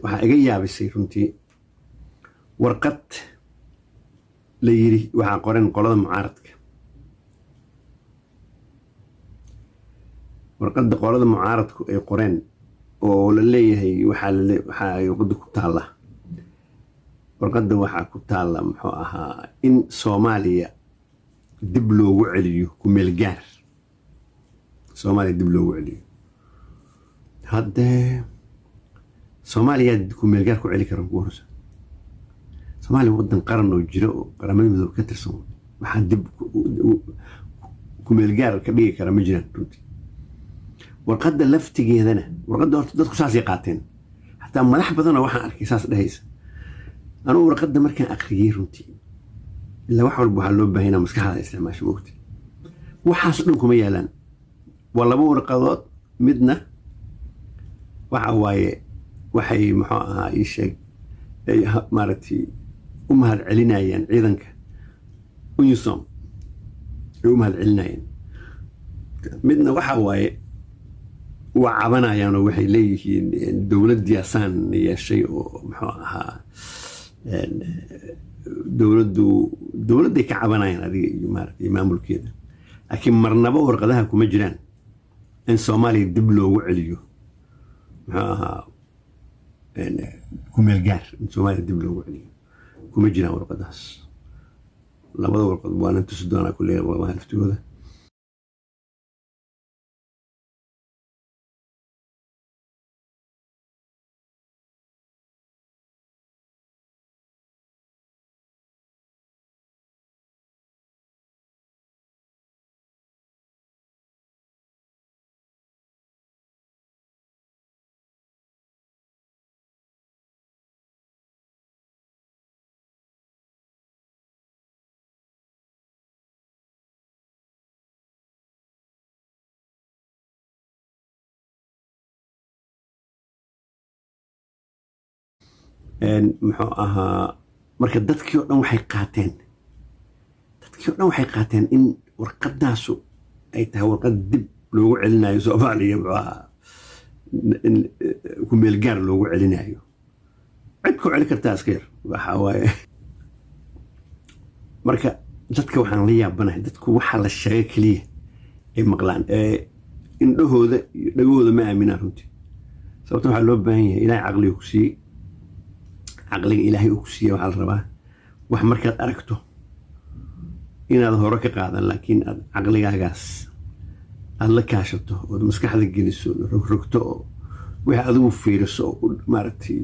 waxaa iga yaabisay runtii warqad la yiri waxaa qoran qolada mucaaradka warqadda qolada mucaaradku ay qoreen oo la leeyahay waxa ay warqadda ku taala warqadda waxaa ku taala muxuu ahaa in Soomaaliya dib loogu celiyo ku meel gaar Soomaaliya dib loogu celiyo hadda Soomaaliya ku meel gaar ku celi karan ku horse Soomaaliya wadan qaran oo jira oo qaramada midoob ka tirsan waxa dib ku meel gaar ka dhigi kara ma jiraan runtii warqadda laftigeedana warqadda horta dadku saas ay qaateen hatta madax badan waxaan arkay saas dhahaysa anuu warqadda markaan aqriyay runtii ilaa wax walba waxaa loo baahan yahay maskaxda isticmaasho waqti waxaas dhan kuma yaalaan waa laba warqadood midna waxa waaye waxay muxuu ahaa ii sheeg ay maaragtay u mahad celinayaan ciidanka UNISOM ay u mahad celinayaan midna waxa waaye waa cabanayaan oo waxay leeyihiin dowladii asaan yeeshay oo muxuu ahaa dowladday ka cabanayaan adiga iyo maaragtay maamulkeeda laakiin marnaba warqadaha kuma jiraan in Soomaaliya dib loogu celiyo muxuu ahaa ku meel gaar in Soomaaliya dib loogu celiyo kuma jiraan warqadahaas labada warqad waa inta sudaana ku leeyahay waa haftooda muxuu ahaa marka dadkii oo dhan waxay qaateen in warqadaasu ay tahay warqad dib loogu celinayo Soomaaliya muxuu ahaa in ku meel gaar loogu celinayo cid ku celi kartaa askar waxa waaye marka dadka waxaan la yaabanahay dadku waxa la sheegay kaliya ay maqlaan indhahooda iyo dhagahooda ma aaminaan runtii sababtoo waxaa loo baahan yahay ilaahay caqliga ku siiyey عقلي إلهي أكسيه وعلى الربا وحمركات أركته إن هذا هو ركق هذا لكن عقلي أجاس الله كاشته ومسكح ذا الجلس ركته وهذا فيروس مارتي